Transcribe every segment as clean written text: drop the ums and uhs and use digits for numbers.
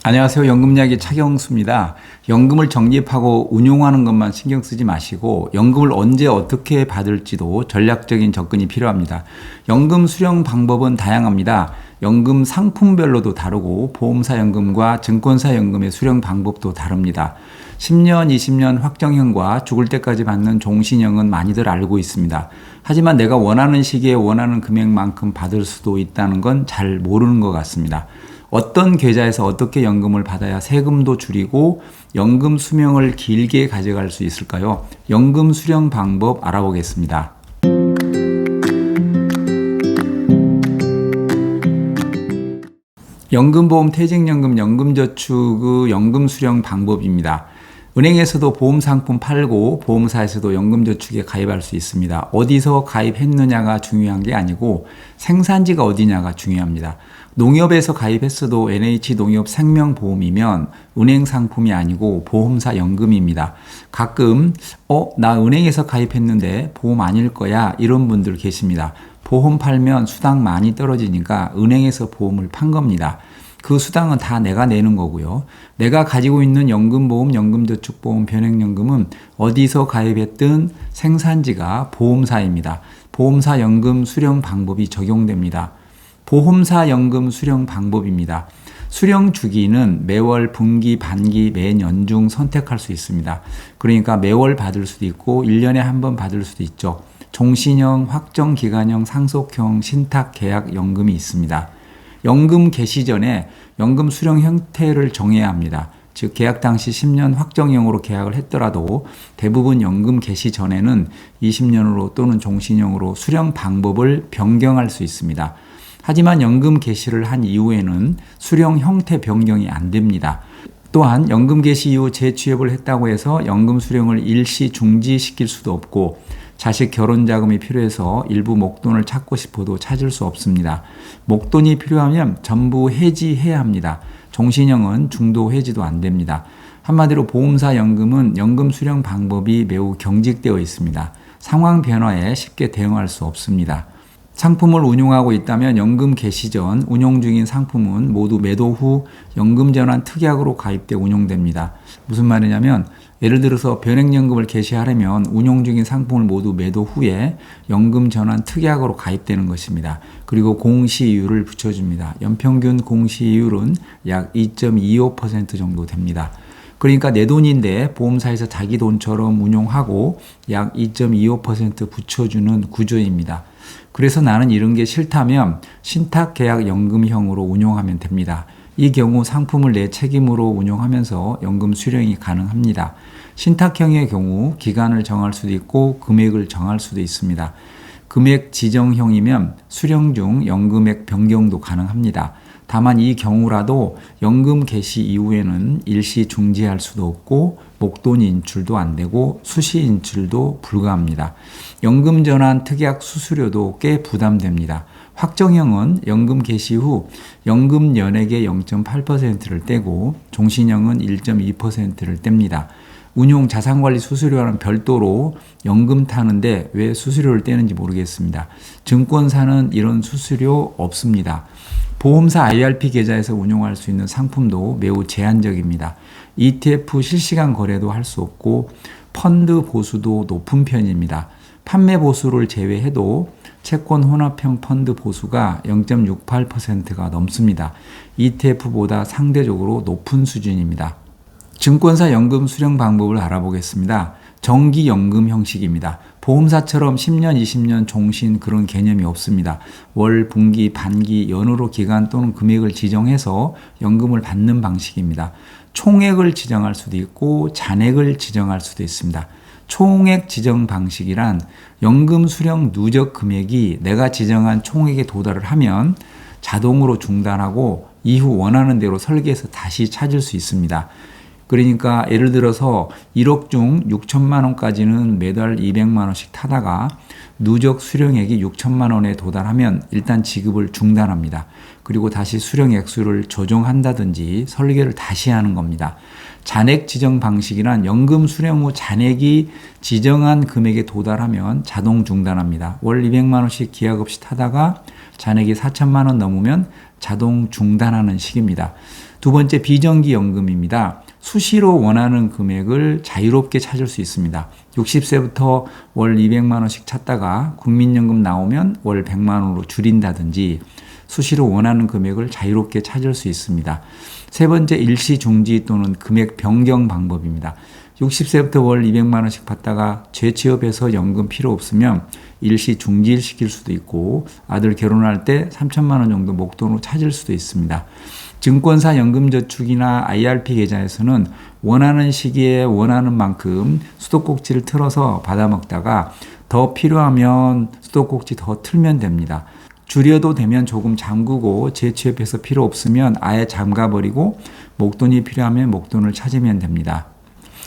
안녕하세요. 연금이야기 차경수입니다. 연금을 적립하고 운용하는 것만 신경 쓰지 마시고 연금을 언제 어떻게 받을지도 전략적인 접근이 필요합니다. 연금 수령 방법은 다양합니다. 연금 상품별로도 다르고 보험사 연금과 증권사 연금의 수령 방법도 다릅니다. 10년, 20년 확정형과 죽을 때까지 받는 종신형은 많이들 알고 있습니다. 하지만 내가 원하는 시기에 원하는 금액만큼 받을 수도 있다는 건 잘 모르는 것 같습니다. 어떤 계좌에서 어떻게 연금을 받아야 세금도 줄이고 연금 수명을 길게 가져갈 수 있을까요? 연금 수령 방법 알아보겠습니다. 연금보험, 퇴직연금, 연금저축의 연금 수령 방법입니다. 은행에서도 보험상품 팔고 보험사에서도 연금저축에 가입할 수 있습니다. 어디서 가입했느냐가 중요한 게 아니고 생산지가 어디냐가 중요합니다. 농협에서 가입했어도 NH농협 생명보험이면 은행 상품이 아니고 보험사 연금입니다. 가끔 나 은행에서 가입했는데 보험 아닐 거야 이런 분들 계십니다. 보험 팔면 수당 많이 떨어지니까 은행에서 보험을 판 겁니다. 그 수당은 다 내가 내는 거고요. 내가 가지고 있는 연금보험, 연금저축보험, 변액연금은 어디서 가입했든 생산지가 보험사입니다. 보험사 연금 수령 방법이 적용됩니다. 보험사 연금 수령 방법입니다. 수령 주기는 매월, 분기, 반기, 매년 중 선택할 수 있습니다. 그러니까 매월 받을 수도 있고 1년에 한 번 받을 수도 있죠. 종신형, 확정기간형, 상속형, 신탁, 계약, 연금이 있습니다. 연금 개시 전에 연금 수령 형태를 정해야 합니다. 즉 계약 당시 10년 확정형으로 계약을 했더라도 대부분 연금 개시 전에는 20년으로 또는 종신형으로 수령 방법을 변경할 수 있습니다. 하지만 연금 개시를 한 이후에는 수령 형태 변경이 안 됩니다. 또한 연금 개시 이후 재취업을 했다고 해서 연금 수령을 일시 중지시킬 수도 없고 자식 결혼 자금이 필요해서 일부 목돈을 찾고 싶어도 찾을 수 없습니다. 목돈이 필요하면 전부 해지해야 합니다. 종신형은 중도 해지도 안 됩니다. 한마디로 보험사 연금은 연금 수령 방법이 매우 경직되어 있습니다. 상황 변화에 쉽게 대응할 수 없습니다. 상품을 운용하고 있다면 연금 개시 전 운용 중인 상품은 모두 매도 후 연금전환 특약으로 가입돼 운용됩니다. 무슨 말이냐면 예를 들어서 변액연금을 개시하려면 운용 중인 상품을 모두 매도 후에 연금전환 특약으로 가입되는 것입니다. 그리고 공시이율을 붙여줍니다. 연평균 공시이율은 약 2.25% 정도 됩니다. 그러니까 내 돈인데 보험사에서 자기 돈처럼 운용하고 약 2.25% 붙여주는 구조입니다. 그래서 나는 이런 게 싫다면 신탁계약연금형으로 운용하면 됩니다. 이 경우 상품을 내 책임으로 운용하면서 연금 수령이 가능합니다. 신탁형의 경우 기간을 정할 수도 있고 금액을 정할 수도 있습니다. 금액 지정형이면 수령 중 연금액 변경도 가능합니다. 다만 이 경우라도 연금 개시 이후에는 일시 중지할 수도 없고 목돈 인출도 안 되고 수시 인출도 불가합니다. 연금 전환 특약 수수료도 꽤 부담됩니다. 확정형은 연금 개시 후 연금 연액의 0.8%를 떼고 종신형은 1.2%를 뗍니다. 운용 자산관리 수수료와는 별도로 연금 타는데 왜 수수료를 떼는지 모르겠습니다. 증권사는 이런 수수료 없습니다. 보험사 IRP 계좌에서 운용할 수 있는 상품도 매우 제한적입니다. ETF 실시간 거래도 할 수 없고 펀드 보수도 높은 편입니다. 판매 보수를 제외해도 채권 혼합형 펀드 보수가 0.68%가 넘습니다. ETF보다 상대적으로 높은 수준입니다. 증권사 연금 수령 방법을 알아보겠습니다. 정기연금 형식입니다. 보험사처럼 10년, 20년 종신 그런 개념이 없습니다. 월, 분기, 반기, 연으로 기간 또는 금액을 지정해서 연금을 받는 방식입니다. 총액을 지정할 수도 있고 잔액을 지정할 수도 있습니다. 총액 지정 방식이란 연금 수령 누적 금액이 내가 지정한 총액에 도달을 하면 자동으로 중단하고 이후 원하는 대로 설계해서 다시 찾을 수 있습니다. 그러니까 예를 들어서 1억 중 6천만 원까지는 매달 200만 원씩 타다가 누적 수령액이 6천만 원에 도달하면 일단 지급을 중단합니다. 그리고 다시 수령 액수를 조정한다든지 설계를 다시 하는 겁니다. 잔액 지정 방식이란 연금 수령 후 잔액이 지정한 금액에 도달하면 자동 중단합니다. 월 200만 원씩 기약 없이 타다가 잔액이 4천만 원 넘으면 자동 중단하는 식입니다. 두 번째, 비정기 연금입니다. 수시로 원하는 금액을 자유롭게 찾을 수 있습니다. 60세부터 월 200만 원씩 찾다가 국민연금 나오면 월 100만 원으로 줄인다든지 수시로 원하는 금액을 자유롭게 찾을 수 있습니다. 세 번째, 일시 중지 또는 금액 변경 방법입니다. 60세부터 월 200만 원씩 받다가 재취업해서 연금 필요 없으면 일시 중지시킬 수도 있고 아들 결혼할 때 3천만 원 정도 목돈으로 찾을 수도 있습니다. 증권사 연금저축이나 IRP 계좌에서는 원하는 시기에 원하는 만큼 수도꼭지를 틀어서 받아먹다가 더 필요하면 수도꼭지 더 틀면 됩니다. 줄여도 되면 조금 잠그고 재취업해서 필요 없으면 아예 잠가버리고 목돈이 필요하면 목돈을 찾으면 됩니다.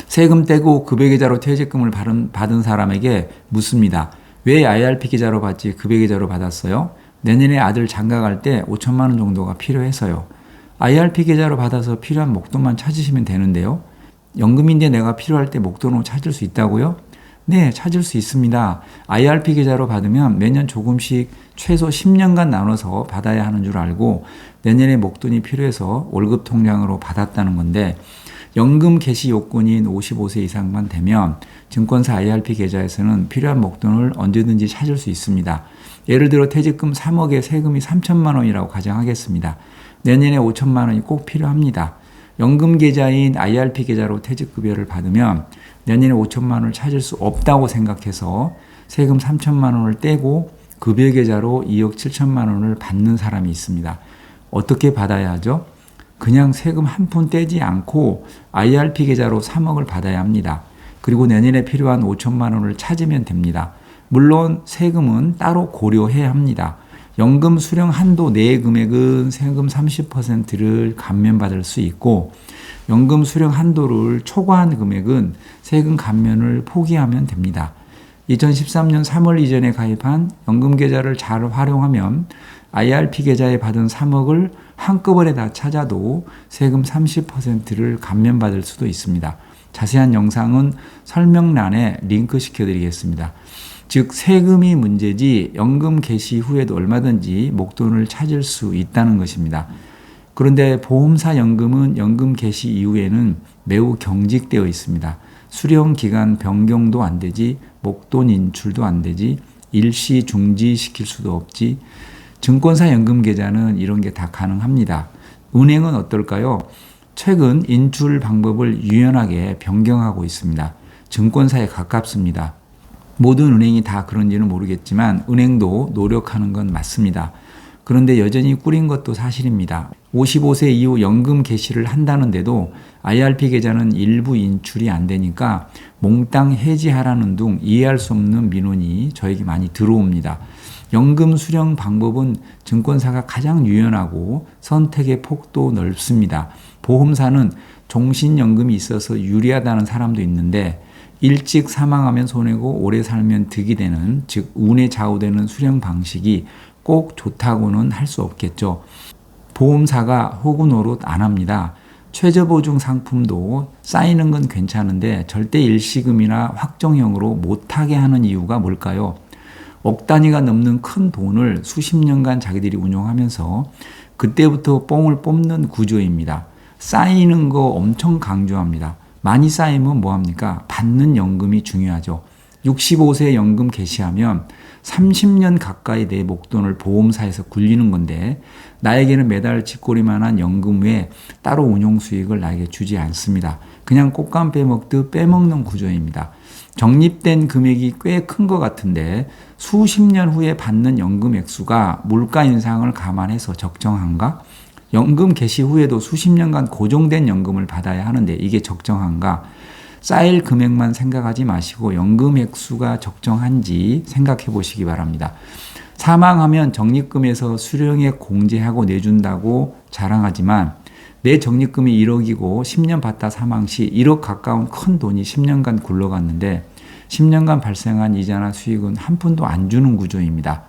세금 떼고 급여계좌로 퇴직금을 받은 사람에게 묻습니다. 왜 IRP 계좌로 받지 급여계좌로 받았어요? 내년에 아들 장가갈 때 5천만 원 정도가 필요해서요. IRP 계좌로 받아서 필요한 목돈만 찾으시면 되는데요. 연금인데 내가 필요할 때 목돈으로 찾을 수 있다고요? 네, 찾을 수 있습니다. IRP 계좌로 받으면 매년 조금씩 최소 10년간 나눠서 받아야 하는 줄 알고 내년에 목돈이 필요해서 월급 통장으로 받았다는 건데 연금 개시 요건인 55세 이상만 되면 증권사 IRP 계좌에서는 필요한 목돈을 언제든지 찾을 수 있습니다. 예를 들어 퇴직금 3억에 세금이 3천만 원이라고 가정하겠습니다. 내년에 5천만 원이 꼭 필요합니다. 연금 계좌인 IRP 계좌로 퇴직급여를 받으면 내년에 5천만 원을 찾을 수 없다고 생각해서 세금 3천만 원을 떼고 급여 계좌로 2억 7천만 원을 받는 사람이 있습니다. 어떻게 받아야 하죠? 그냥 세금 한 푼 떼지 않고 IRP 계좌로 3억을 받아야 합니다. 그리고 내년에 필요한 5천만 원을 찾으면 됩니다. 물론 세금은 따로 고려해야 합니다. 연금 수령 한도 내의 금액은 세금 30%를 감면받을 수 있고 연금 수령 한도를 초과한 금액은 세금 감면을 포기하면 됩니다. 2013년 3월 이전에 가입한 연금 계좌를 잘 활용하면 IRP 계좌에 받은 3억을 한꺼번에 다 찾아도 세금 30%를 감면받을 수도 있습니다. 자세한 영상은 설명란에 링크 시켜드리겠습니다. 즉 세금이 문제지 연금 개시 후에도 얼마든지 목돈을 찾을 수 있다는 것입니다. 그런데 보험사 연금은 연금 개시 이후에는 매우 경직되어 있습니다. 수령 기간 변경도 안 되지, 목돈 인출도 안 되지, 일시 중지시킬 수도 없지. 증권사 연금 계좌는 이런 게 다 가능합니다. 은행은 어떨까요? 최근 인출 방법을 유연하게 변경하고 있습니다. 증권사에 가깝습니다. 모든 은행이 다 그런지는 모르겠지만 은행도 노력하는 건 맞습니다. 그런데 여전히 꾸린 것도 사실입니다. 55세 이후 연금 개시를 한다는데도 IRP 계좌는 일부 인출이 안 되니까 몽땅 해지하라는 등 이해할 수 없는 민원이 저에게 많이 들어옵니다. 연금 수령 방법은 증권사가 가장 유연하고 선택의 폭도 넓습니다. 보험사는 종신연금이 있어서 유리하다는 사람도 있는데 일찍 사망하면 손해고 오래 살면 득이 되는, 즉 운에 좌우되는 수령 방식이 꼭 좋다고는 할 수 없겠죠. 보험사가 호구 노릇 안 합니다. 최저보증 상품도 쌓이는 건 괜찮은데 절대 일시금이나 확정형으로 못하게 하는 이유가 뭘까요? 억 단위가 넘는 큰 돈을 수십 년간 자기들이 운용하면서 그때부터 뽕을 뽑는 구조입니다. 쌓이는 거 엄청 강조합니다. 많이 쌓이면 뭐합니까? 받는 연금이 중요하죠. 65세 연금 개시하면 30년 가까이 내 목돈을 보험사에서 굴리는 건데 나에게는 매달 쥐꼬리만한 연금 외에 따로 운용 수익을 나에게 주지 않습니다. 그냥 꽃감 빼먹듯 빼먹는 구조입니다. 적립된 금액이 꽤 큰 것 같은데 수십 년 후에 받는 연금 액수가 물가 인상을 감안해서 적정한가? 연금 개시 후에도 수십 년간 고정된 연금을 받아야 하는데 이게 적정한가? 쌓일 금액만 생각하지 마시고 연금 액수가 적정한지 생각해 보시기 바랍니다. 사망하면 적립금에서 수령액 공제하고 내준다고 자랑하지만 내 적립금이 1억이고 10년 받다 사망 시 1억 가까운 큰 돈이 10년간 굴러갔는데 10년간 발생한 이자나 수익은 한 푼도 안 주는 구조입니다.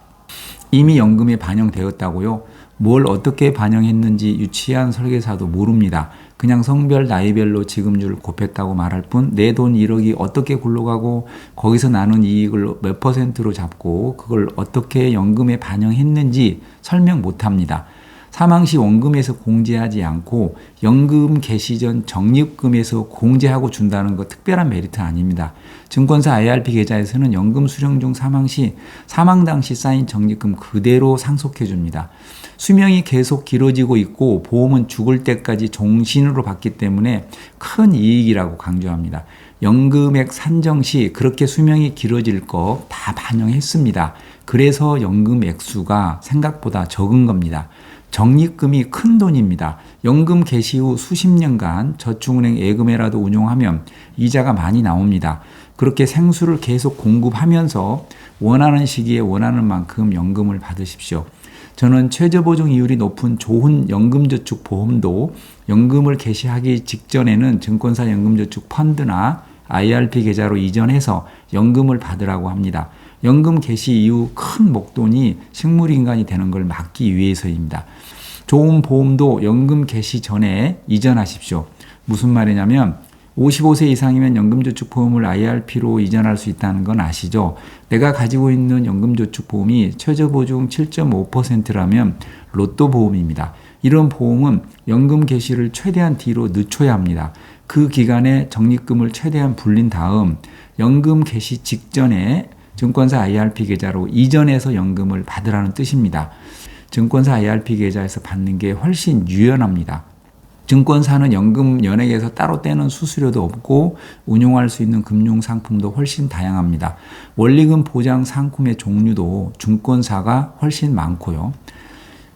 이미 연금에 반영되었다고요? 뭘 어떻게 반영했는지 유치한 설계사도 모릅니다. 그냥 성별 나이별로 지급률을 곱했다고 말할 뿐 내 돈 1억이 어떻게 굴러가고 거기서 나눈 이익을 몇 %로 잡고 그걸 어떻게 연금에 반영했는지 설명 못합니다. 사망 시 원금에서 공제하지 않고 연금 개시 전 적립금에서 공제하고 준다는 거 특별한 메리트 아닙니다. 증권사 IRP 계좌에서는 연금 수령 중 사망 시 사망 당시 쌓인 적립금 그대로 상속해 줍니다. 수명이 계속 길어지고 있고 보험은 죽을 때까지 종신으로 받기 때문에 큰 이익이라고 강조합니다. 연금액 산정 시 그렇게 수명이 길어질 거 다 반영했습니다. 그래서 연금 액수가 생각보다 적은 겁니다. 적립금이 큰 돈입니다. 연금 개시 후 수십 년간 저축은행 예금에라도 운용하면 이자가 많이 나옵니다. 그렇게 생수를 계속 공급하면서 원하는 시기에 원하는 만큼 연금을 받으십시오. 저는 최저보증 이율이 높은 좋은 연금저축보험도 연금을 개시하기 직전에는 증권사 연금저축 펀드나 IRP 계좌로 이전해서 연금을 받으라고 합니다. 연금 개시 이후 큰 목돈이 식물인간이 되는 걸 막기 위해서입니다. 좋은 보험도 연금 개시 전에 이전하십시오. 무슨 말이냐면 55세 이상이면 연금저축보험을 IRP로 이전할 수 있다는 건 아시죠? 내가 가지고 있는 연금저축보험이 최저보증 7.5%라면 로또 보험입니다. 이런 보험은 연금 개시를 최대한 뒤로 늦춰야 합니다. 그 기간에 적립금을 최대한 불린 다음 연금 개시 직전에 증권사 IRP 계좌로 이전해서 연금을 받으라는 뜻입니다. 증권사 IRP 계좌에서 받는 게 훨씬 유연합니다. 증권사는 연금 연액에서 따로 떼는 수수료도 없고 운용할 수 있는 금융상품도 훨씬 다양합니다. 원리금 보장 상품의 종류도 증권사가 훨씬 많고요.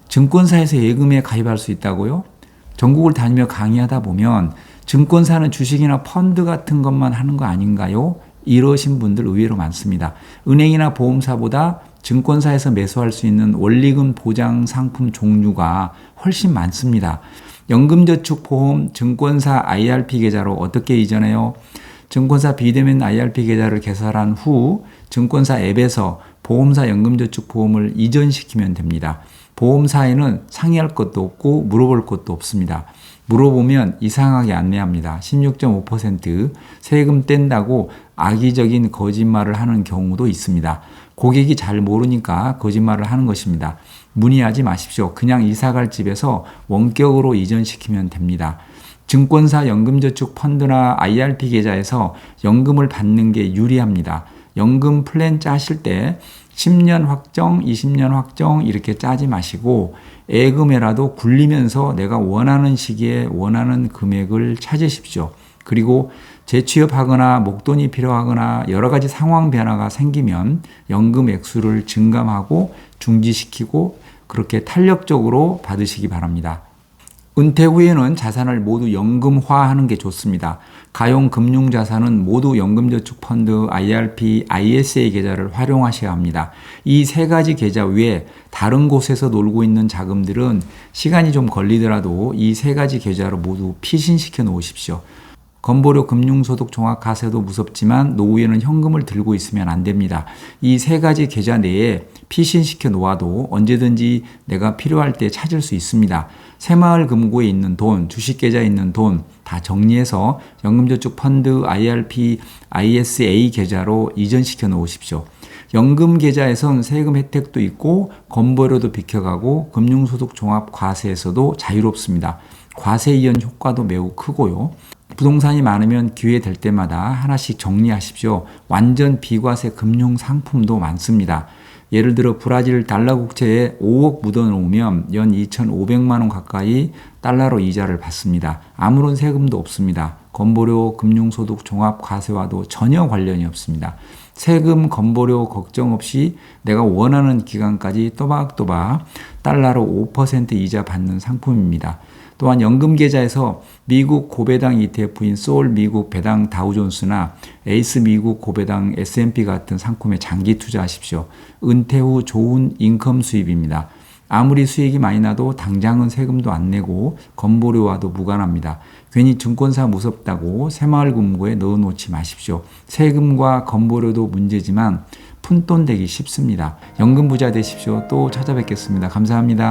증권사에서 예금에 가입할 수 있다고요? 전국을 다니며 강의하다 보면 증권사는 주식이나 펀드 같은 것만 하는 거 아닌가요? 이러신 분들 의외로 많습니다. 은행이나 보험사보다 증권사에서 매수할 수 있는 원리금 보장 상품 종류가 훨씬 많습니다. 연금저축보험 증권사 IRP 계좌로 어떻게 이전해요? 증권사 비대면 IRP 계좌를 개설한 후 증권사 앱에서 보험사 연금저축보험을 이전시키면 됩니다. 보험사에는 상의할 것도 없고 물어볼 것도 없습니다. 물어보면 이상하게 안내합니다. 16.5% 세금 뗀다고 악의적인 거짓말을 하는 경우도 있습니다. 고객이 잘 모르니까 거짓말을 하는 것입니다. 문의하지 마십시오. 그냥 이사갈 집에서 원격으로 이전시키면 됩니다. 증권사 연금저축 펀드나 IRP 계좌에서 연금을 받는 게 유리합니다. 연금 플랜 짜실 때 10년 확정, 20년 확정 이렇게 짜지 마시고 예금에라도 굴리면서 내가 원하는 시기에 원하는 금액을 찾으십시오. 그리고 재취업하거나 목돈이 필요하거나 여러 가지 상황 변화가 생기면 연금 액수를 증감하고 중지시키고 그렇게 탄력적으로 받으시기 바랍니다. 은퇴 후에는 자산을 모두 연금화하는 게 좋습니다. 가용 금융자산은 모두 연금저축펀드, IRP, ISA 계좌를 활용하셔야 합니다. 이 세 가지 계좌 외에 다른 곳에서 놀고 있는 자금들은 시간이 좀 걸리더라도 이 세 가지 계좌로 모두 피신시켜 놓으십시오. 건보료 금융소득 종합과세도 무섭지만 노후에는 현금을 들고 있으면 안 됩니다. 이 세 가지 계좌 내에 피신시켜 놓아도 언제든지 내가 필요할 때 찾을 수 있습니다. 새마을금고에 있는 돈, 주식계좌에 있는 돈 다 정리해서 연금저축펀드, IRP, ISA 계좌로 이전시켜 놓으십시오. 연금 계좌에선 세금 혜택도 있고 건보료도 비켜가고 금융소득 종합과세에서도 자유롭습니다. 과세 이연 효과도 매우 크고요. 부동산이 많으면 기회 될 때마다 하나씩 정리하십시오. 완전 비과세 금융 상품도 많습니다. 예를 들어 브라질 달러 국채에 5억 묻어놓으면 연 2,500만 원 가까이 달러로 이자를 받습니다. 아무런 세금도 없습니다. 건보료, 금융소득, 종합과세와도 전혀 관련이 없습니다. 세금, 건보료 걱정 없이 내가 원하는 기간까지 또박또박 달러로 5% 이자 받는 상품입니다. 또한 연금계좌에서 미국 고배당 ETF인 소울 미국 배당 다우존스나 에이스 미국 고배당 S&P 같은 상품에 장기 투자하십시오. 은퇴 후 좋은 인컴 수입입니다. 아무리 수익이 많이 나도 당장은 세금도 안 내고 건보료와도 무관합니다. 괜히 증권사 무섭다고 새마을금고에 넣어놓지 마십시오. 세금과 건보료도 문제지만 푼돈 되기 쉽습니다. 연금부자 되십시오. 또 찾아뵙겠습니다. 감사합니다.